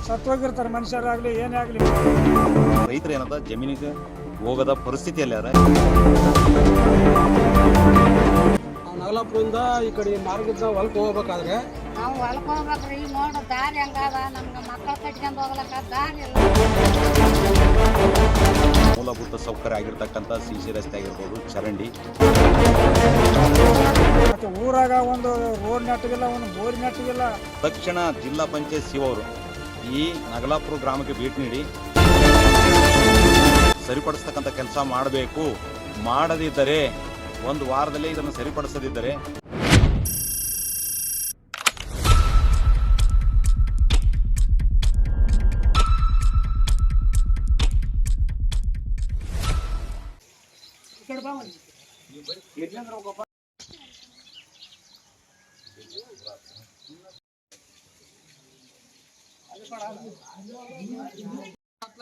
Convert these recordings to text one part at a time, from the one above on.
ಸತ್ತೋಗಿರ್ತಾರೆ ಮನುಷ್ಯರಾಗ್ಲಿ ಏನೇ ಆಗಲಿ. ರೈತರು ಏನದ ಜಮೀನಿಗೆ ಹೋಗದ ಪರಿಸ್ಥಿತಿಯಲ್ಲಿ ಅದ. ನಗಲಾಪುರದಿಂದ ಈ ಕಡೆ ಮಾರ್ಗದ ಹೊಲಕ್ಕೆ ಹೋಗ್ಬೇಕಾದ್ರೆ ನಾವು ಹೊಲಕ್ಕೆ ಹೋಗ್ಬೇಕ್ರಿ. ನೋಡು ದಾರಿ ಹಂಗದ, ನಮ್ಗೆ ಮಕ್ಕಳು ಕಟ್ಕೊಂಡು ಹೋಗ್ಲಕ್ಕ ದಾರಿ ಇಲ್ಲ. ಮೂಲಭೂತ ಸೌಕರ್ಯ ಆಗಿರ್ತಕ್ಕಂಥ ಸಿಸಿ ರಸ್ತೆ ಆಗಿರ್ಬೋದು, ಚರಂಡಿ, ಮತ್ತೆ ಊರಾಗ ಒಂದು ರೋಡ್ ನೆಟ್ಟಿಗಿಲ್ಲ, ಒಂದು ಬೋರಿ ನೆಟ್ಟಿಗಿಲ್ಲ. ತಕ್ಷಣ ಜಿಲ್ಲಾ ಪಂಚಾಯತ್ ಸಿಒ ಅವರು ಈ ನಗಲಾಪುರ ಗ್ರಾಮಕ್ಕೆ ಭೇಟಿ ನೀಡಿ ಸರಿಪಡಿಸ್ತಕ್ಕಂಥ ಕೆಲಸ ಮಾಡಬೇಕು. ಮಾಡದಿದ್ದರೆ ಒಂದು ವಾರದಲ್ಲಿ ಇದನ್ನು ಸರಿಪಡಿಸದಿದ್ದರೆ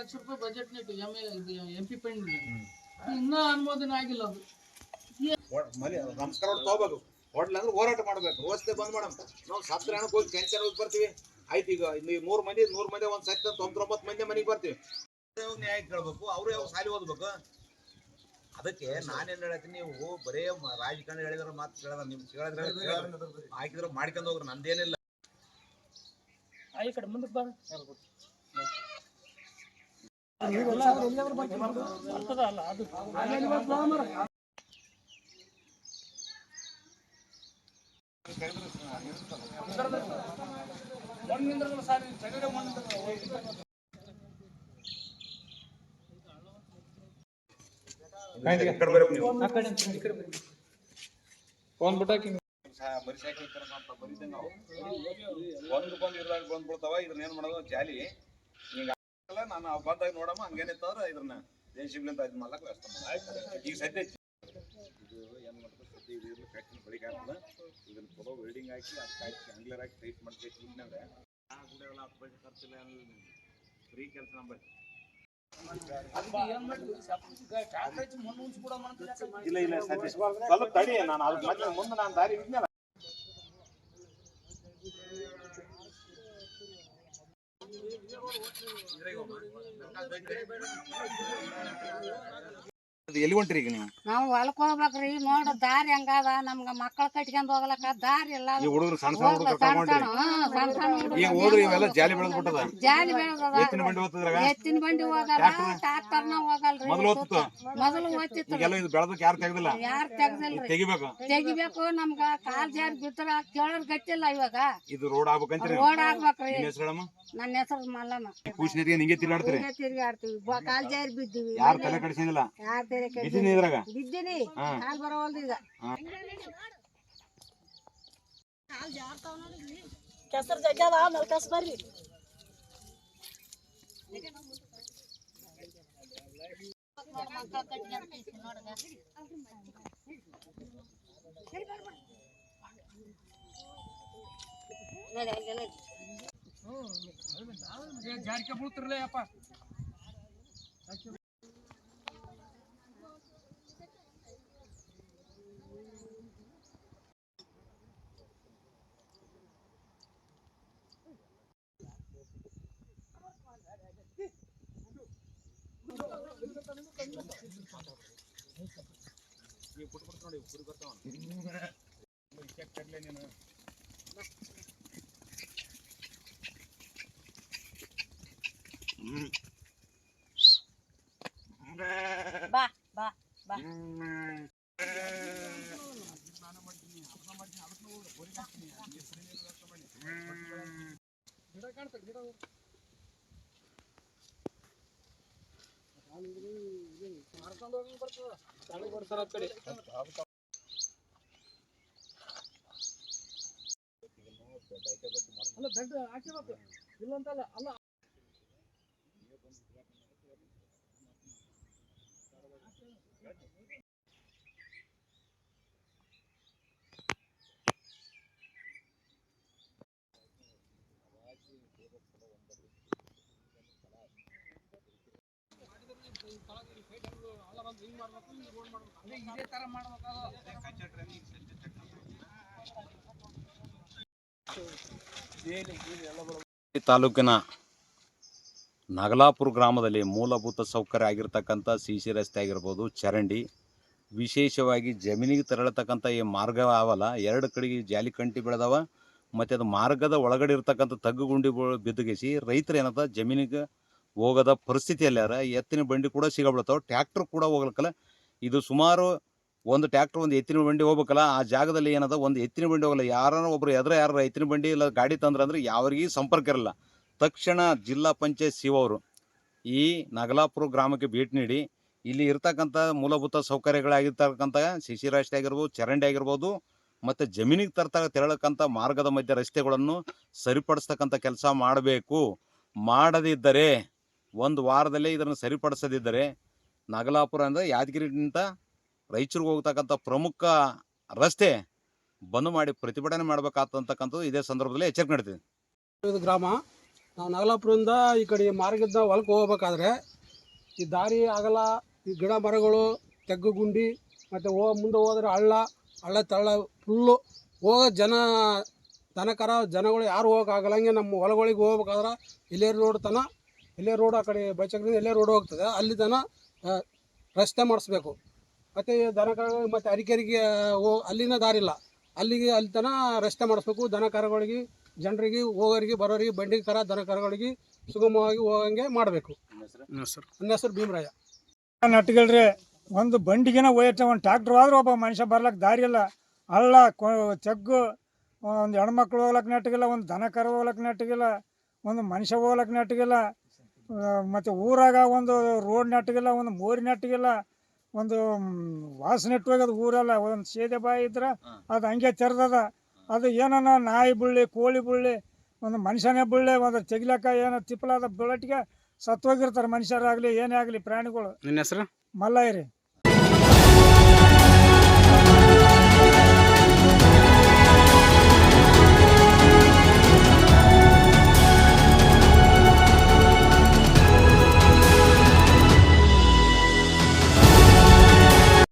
₹10,00,000 ಬಜೆಟ್ MP ಪೆಂಡ್ ಇನ್ನೂ ಅನುಮೋದನೆ ಆಗಿಲ್ಲ. ಅದು ನಮಸ್ಕಾರ ತಗೋಬೇಕು. ಹೋಟ್ಲ್ ಅಂದ್ರೆ ಹೋರಾಟ ಮಾಡ್ಬೇಕು. ವ್ಯವಸ್ಥೆ ಬಂದ್ ಮಾಡಮ್. ನಾವು ಸತ್ರ ಹಣಕ್ಕೆ ಹೋಗಿ ಕ್ಯಾನ್ಸರ್ ಹೋಗಿ ಬರ್ತೀವಿ. ಆಯ್ತು, ಈಗ 100 ಮಂದಿ ಒಂದ್ ಸತ್ತ 99 ಮಂದಿ ಮನೆಗೆ ಬರ್ತೀವಿ. ನ್ಯಾಯ ಕೇಳ್ಬೇಕು, ಅವ್ರು ಯಾವ ಸಾಲಿ ಓದ್ಬೇಕು. ಅದಕ್ಕೆ ನಾನೇನ್ ಹೇಳ್ತೀನಿ, ನೀವು ಬರೇ ರಾಜಕಾರಣ ಹೇಳಿದ್ರ ಮಾತು ಕೇಳದ, ನಿಮ್ ಕೇಳಿದ್ರೆ ಹಾಕಿದ್ರೆ ಮಾಡ್ಕೊಂಡು ಹೋಗ್ರಿ, ನಂದೇನಿಲ್ಲ. ಈ ಕಡೆ ಮುಂದಕ್ಕೆ ಬರ್ತದ ಅಲ್ಲ ಅದು ಫೋನ್ ಬಿಟ್ಟಾಕಿ ಒಂದಕ್ಕೊಂದು ಇರ್ದಾಗ ಬಂದ್ಬಿಡ್ತಾವ. ಇದನ್ನ ಏನ್ ಮಾಡೋದು ಜಾಲಿ ಹಿಂಗ ನಾನು ಬಂದಾಗ ನೋಡಮ್ಮ, ಹಂಗೇನಿತ್ತಂದ್ರ ಇದನ್ನ ದೇಶಿಗ್ಲಿಂತ ಇದು ಮಾಡ್ಲಕ್ಕ ವ್ಯವಸ್ಥೆ ಮಾಡ. ಈಗ ಸದ್ಯ ಇದು ಏನ್ ಮಾಡ್ತಾರೆ, ಸದ್ಯ ಇದು ಫ್ಯಾಕ್ಟ್ರಿ ಬಳಿಗೆ ಆಗ್ತದ. ಇದನ್ನ ಚಲೋ ವೆಲ್ಡಿಂಗ್ ಹಾಕಿ ಅದಕ್ಕೆ ಹಾಕಿ ಆಂಗ್ಲರ್ ಹಾಕಿ ಟೈಟ್ ಮಾಡ್ಬೇಕು. ಇದ್ನಾಗ ಗುಡಿಯೆಲ್ಲ 10 ಪೈಸೆ ಖರ್ಚಿಲ್ಲ, ಫ್ರೀ ಕೆಲಸ ನಂಬರ್. ಇಲ್ಲ ಇಲ್ಲ ಸದ್ಯ ಸ್ವಲ್ಪ ತಡಿ, ನಾನು ಅದ್ರ ಮತ್ತೆ ಮುಂದೆ ನಾನು ದಾರಿ ಇದ್ನಲ್ಲ. ಎಲ್ಲಿ ಹೊಂಟ್ರಿ ಈಗ ನೀವು? ನಾವು ಹೊಲಕ್ಕೆ ಹೋಗ್ಬೇಕ್ರಿ. ನೋಡು ದಾರಿ ಹಂಗದ, ನಮ್ಗೆ ಮಕ್ಕಳು ಕಟ್ಕೊಂಡು ಹೋಗ್ಲಕ್ಕ ದಾರಿ ಇಲ್ಲ. ಈ ಹುಡುಗರು ಸಣ್ಣ ಸಣ್ಣ ಹುಡುಗರು ತಗೊಂಡ್ರಿ ಈಗ ಹೋದ್ರಿ, ಇವೆಲ್ಲ ಜಾಲಿ ಬೆಳೆದ್ಬಿಟ್ಟದ. ಜಾಲಿ ಬೆಳೆದದ. ಎತ್ತಿನ ಬಂಡಿ ಹೋಗ್ತದ್ರಾಗ, ಎತ್ತಿನ ಬಂಡಿ ಹೋಗಲ್ಲ, ಟ್ರಾಕ್ಟರ್ನ ಹೋಗಲ್ರಿ. ಮೊದಲು ಹೋಗ್ತಿತ್ತು, ಮೊದಲು ಹೋಗ್ತಿತ್ತು. ಈಗೆಲ್ಲ ಇದು ಬೆಳೆದಕ್ಕೆ ಯಾರು ತೆಗ್ದಿಲ್ಲ. ಯಾರು ತೆಗ್ದಿಲ್ರಿ, ತೆಗಿಬೇಕು. ನಮ್ಗ ಕಾಲ್ ಜಾರಿ ಬಿದ್ರ ಕೇಳೋರ್ ಗಟ್ಟಿಲ್ಲ. ಇವಾಗ ಇದು ರೋಡ್ ಆಗ್ಬೇಕಂತೀರಿ. ರೋಡ್ ಆಗ್ಬೇಕ್ರಿ. ಹೆಸರಮ್ಮ? ನನ್ನ ಹೆಸರು ಮಲ್ಲಮ್ಮ. ಕೂಸಿನಿಗೆ ಹಿಂಗೆ ತಿರುಗಾಡ್ತೀರಿ? ತಿರುಗಾಡ್ತೀವಿ, ಕಾಲ್ ಜಾರಿ ಬಿದ್ದೀವಿ. ಯಾರು ತಲೆ ಕಡಿಸಿಲ್ಲ? ಯಾರು ತಲೆ ಬಿದ್ದೀನಿ ಇದ್ರಾಗ ಬಿದ್ದೀನಿ, ಕಾಲ್ ಬರೋವಲ್ದು ಈಗ. ಕೆಸರು ಜಗ್ಗದ ಮಲ್ಕಸ್ ಬರ್ರಿ. ಜಾರಿಕೆ ಬೀಳ್ತಿರ್ಲೇ ಅಪ್ಪ. ಬಾ ಬಾ ಬಾ. ಗಿಡ ಕಾಣ್ತದೆ, ಗಿಡ ಮಾಡ್ಕೊಂಡು ಹೋಗಿ ಬರ್ತದ. ತಲೆ ಬರ್ತಾರ ಆ ಕಡೆ. ಅಲ್ಲ ಬೆಡ್ ಹಾಕಿಬೇಕು, ಇಲ್ಲಂತಲ್ಲ. ಅಲ್ಲ ಇದೇ ತರ ತಾಲೂಕಿನ ನಗಲಾಪುರ ಗ್ರಾಮದಲ್ಲಿ ಮೂಲಭೂತ ಸೌಕರ್ಯ ಆಗಿರ್ತಕ್ಕಂಥ ಸಿ ಸಿ ರಸ್ತೆ ಆಗಿರ್ಬೋದು, ಚರಂಡಿ, ವಿಶೇಷವಾಗಿ ಜಮೀನಿಗೆ ತೆರಳತಕ್ಕಂಥ ಈ ಮಾರ್ಗ ಅವಲ್ಲ, ಎರಡು ಕಡೆಗೆ ಜಾಲಿಕಂಟಿ ಬೆಳೆದವ, ಮತ್ತು ಅದು ಮಾರ್ಗದ ಒಳಗಡೆ ಇರ್ತಕ್ಕಂಥ ತಗ್ಗು ಗುಂಡಿ ಬಿದ್ದುಗಿಸಿ ರೈತರು ಏನದ ಜಮೀನಿಗೆ ಹೋಗೋದ ಪರಿಸ್ಥಿತಿಯಲ್ಲಾರ. ಎತ್ತಿನ ಬಂಡಿ ಕೂಡ ಸಿಗಬಿಡ್ತಾವೆ, ಟ್ಯಾಕ್ಟ್ರ್ ಕೂಡ ಹೋಗ್ಲಿಕ್ಕಲ್ಲ. ಇದು ಸುಮಾರು ಒಂದು ಟ್ಯಾಕ್ಟ್ರ್ ಒಂದು ಎತ್ತಿನ ಬಂಡಿ ಹೋಗ್ಬೇಕಲ್ಲ, ಆ ಜಾಗದಲ್ಲಿ ಏನದ ಒಂದು ಎತ್ತಿನ ಬಂಡಿ ಹೋಗಲ್ಲ. ಯಾರನ್ನ ಒಬ್ರು ಯಾರು ಎತ್ತಿನ ಬಂಡಿ ಇಲ್ಲ ಗಾಡಿ ತಂದ್ರೆ ಯಾರಿಗೂ ಸಂಪರ್ಕ ಇರಲ್ಲ. ತಕ್ಷಣ ಜಿಲ್ಲಾ ಪಂಚಾಯತ್ ಸಿ ಅವರು ಈ ನಗಲಾಪುರ ಗ್ರಾಮಕ್ಕೆ ಭೇಟಿ ನೀಡಿ ಇಲ್ಲಿ ಇರ್ತಕ್ಕಂಥ ಮೂಲಭೂತ ಸೌಕರ್ಯಗಳಾಗಿರ್ತಕ್ಕಂಥ ಸಿ ಸಿ ರಸ್ತೆ ಆಗಿರ್ಬೋದು, ಚರಂಡಿ ಆಗಿರ್ಬೋದು, ಮತ್ತು ಜಮೀನಿಗೆ ತೆರಳಕ್ಕಂಥ ಮಾರ್ಗದ ಮಧ್ಯೆ ರಸ್ತೆಗಳನ್ನು ಸರಿಪಡಿಸ್ತಕ್ಕಂಥ ಕೆಲಸ ಮಾಡಬೇಕು. ಮಾಡದಿದ್ದರೆ ಒಂದು ವಾರದಲ್ಲೇ ಇದನ್ನು ಸರಿಪಡಿಸದಿದ್ದರೆ ನಗಲಾಪುರ ಅಂದರೆ ಯಾದಗಿರಿಗಿಂತ ರಾಯಚೂರಿಗೆ ಹೋಗ್ತಕ್ಕಂಥ ಪ್ರಮುಖ ರಸ್ತೆ ಬಂದ್ ಮಾಡಿ ಪ್ರತಿಭಟನೆ ಮಾಡಬೇಕಾಗ್ತಕ್ಕಂಥದ್ದು ಇದೇ ಸಂದರ್ಭದಲ್ಲಿ ಎಚ್ಚರಿಕೆ ನೀಡ್ತೀವಿ. ಇದು ಗ್ರಾಮ, ನಾವು ನಗಲಾಪುರದಿಂದ ಈ ಕಡೆ ಮಾರ್ಗದ ಹೊಲಕ್ಕೆ ಹೋಗ್ಬೇಕಾದ್ರೆ ಈ ದಾರಿ ಆಗಲ್ಲ, ಈ ಗಿಡ ಮರಗಳು, ತೆಗ್ಗು ಗುಂಡಿ, ಮತ್ತು ಮುಂದೆ ಹೋದ್ರೆ ಹಳ್ಳ ತಳ್ಳ ಫುಲ್ಲು ಹೋಗೋ ದನಕರ ಜನಗಳು ಯಾರು ಹೋಗೋಕ್ಕಾಗಲ್ಲ. ಹಂಗೆ ನಮ್ಮ ಹೊಲಗಳಿಗೆ ಹೋಗ್ಬೇಕಾದ್ರೆ ಇಲ್ಲೇ ರೋಡ್ ಆ ಕಡೆ ಬೈಚಕ್ರಿಂದ ಇಲ್ಲೇ ರೋಡ್ ಹೋಗ್ತದೆ, ಅಲ್ಲಿ ರಸ್ತೆ ಮಾಡಿಸ್ಬೇಕು. ಮತ್ತು ದನಕರ ಮತ್ತು ಅರಿಕೆರಿಗೆ ಅಲ್ಲಿನ ದಾರಿ ಇಲ್ಲ, ಅಲ್ಲಿ ರಸ್ತೆ ಮಾಡಿಸ್ಬೇಕು. ದನಕರಗಳಿಗೆ, ಜನರಿಗೆ, ಹೋಗೋರಿಗೆ ಬರೋರಿಗೆ, ಬಂಡಿ ಕರ ದನಕರಗಳಿಗೆ ಸುಗಮವಾಗಿ ಹೋಗಂಗೆ ಮಾಡಬೇಕು. ನನ್ನ ಹೆಸರು ಭೀಮರಾಯ. ನಟ್ಗಲ್ರಿ ಒಂದು ಬಂಡಿಗೆನ ಒಯ್ಯತ್ತೆ, ಒಂದು ಟ್ಯಾಕ್ಟ್ರ್ ಆದ್ರೆ ಒಬ್ಬ ಮನುಷ್ಯ ಬರ್ಲಕ್ಕೆ ದಾರಿ ಇಲ್ಲ. ಹಳ್ಳ ತೆಗ್ಗು, ಒಂದು ಹೆಣ್ಮಕ್ಳು ಹೋಗ್ಲಕ್ಕೆ ನೆಟ್ಟಿಗಿಲ್ಲ, ಒಂದು ದನ ಕರು ಹೋಗ್ಲಕ್ಕೆ ನೆಟ್ಟಿಗಿಲ್ಲ, ಒಂದು ಮನುಷ್ಯ ಹೋಗ್ಲಕ್ಕೆ ನೆಟ್ಟಿಗಿಲ್ಲ, ಮತ್ತು ಊರಾಗ ಒಂದು ರೋಡ್ ನೆಟ್ಟಿಗಿಲ್ಲ, ಒಂದು ಮೋರಿ ನೆಟ್ಟಿಗಿಲ್ಲ, ಒಂದು ವಾಸನೆ ನೆಟ್ಟು ಹೋಗೋದು ಊರೆಲ್ಲ. ಒಂದು ಸೇದೆ ಬಾಯಿ ಇದ್ರೆ ಅದು ಹಂಗೆ ತೆರೆದದ. ಅದು ಏನನ್ನ ನಾಯಿ ಬುಳ್ಳಿ, ಕೋಳಿ ಬುಳ್ಳಿ, ಒಂದು ಮನುಷ್ಯನೇ ಬುಳ್ಳಿ, ಒಂದು ತೆಗಿಲಕ್ಕ ಏನೋ ತಿಪ್ಪಲಾದ ಬೆಳಟಿಗೆ ಸತ್ತೋಗಿರ್ತಾರೆ ಮನುಷ್ಯರಾಗಲಿ ಏನೇ ಆಗಲಿ ಪ್ರಾಣಿಗಳು. ನಿನ್ನ ಹೆಸರು? ಮಲ್ಲಯ್ಯ ರೀ.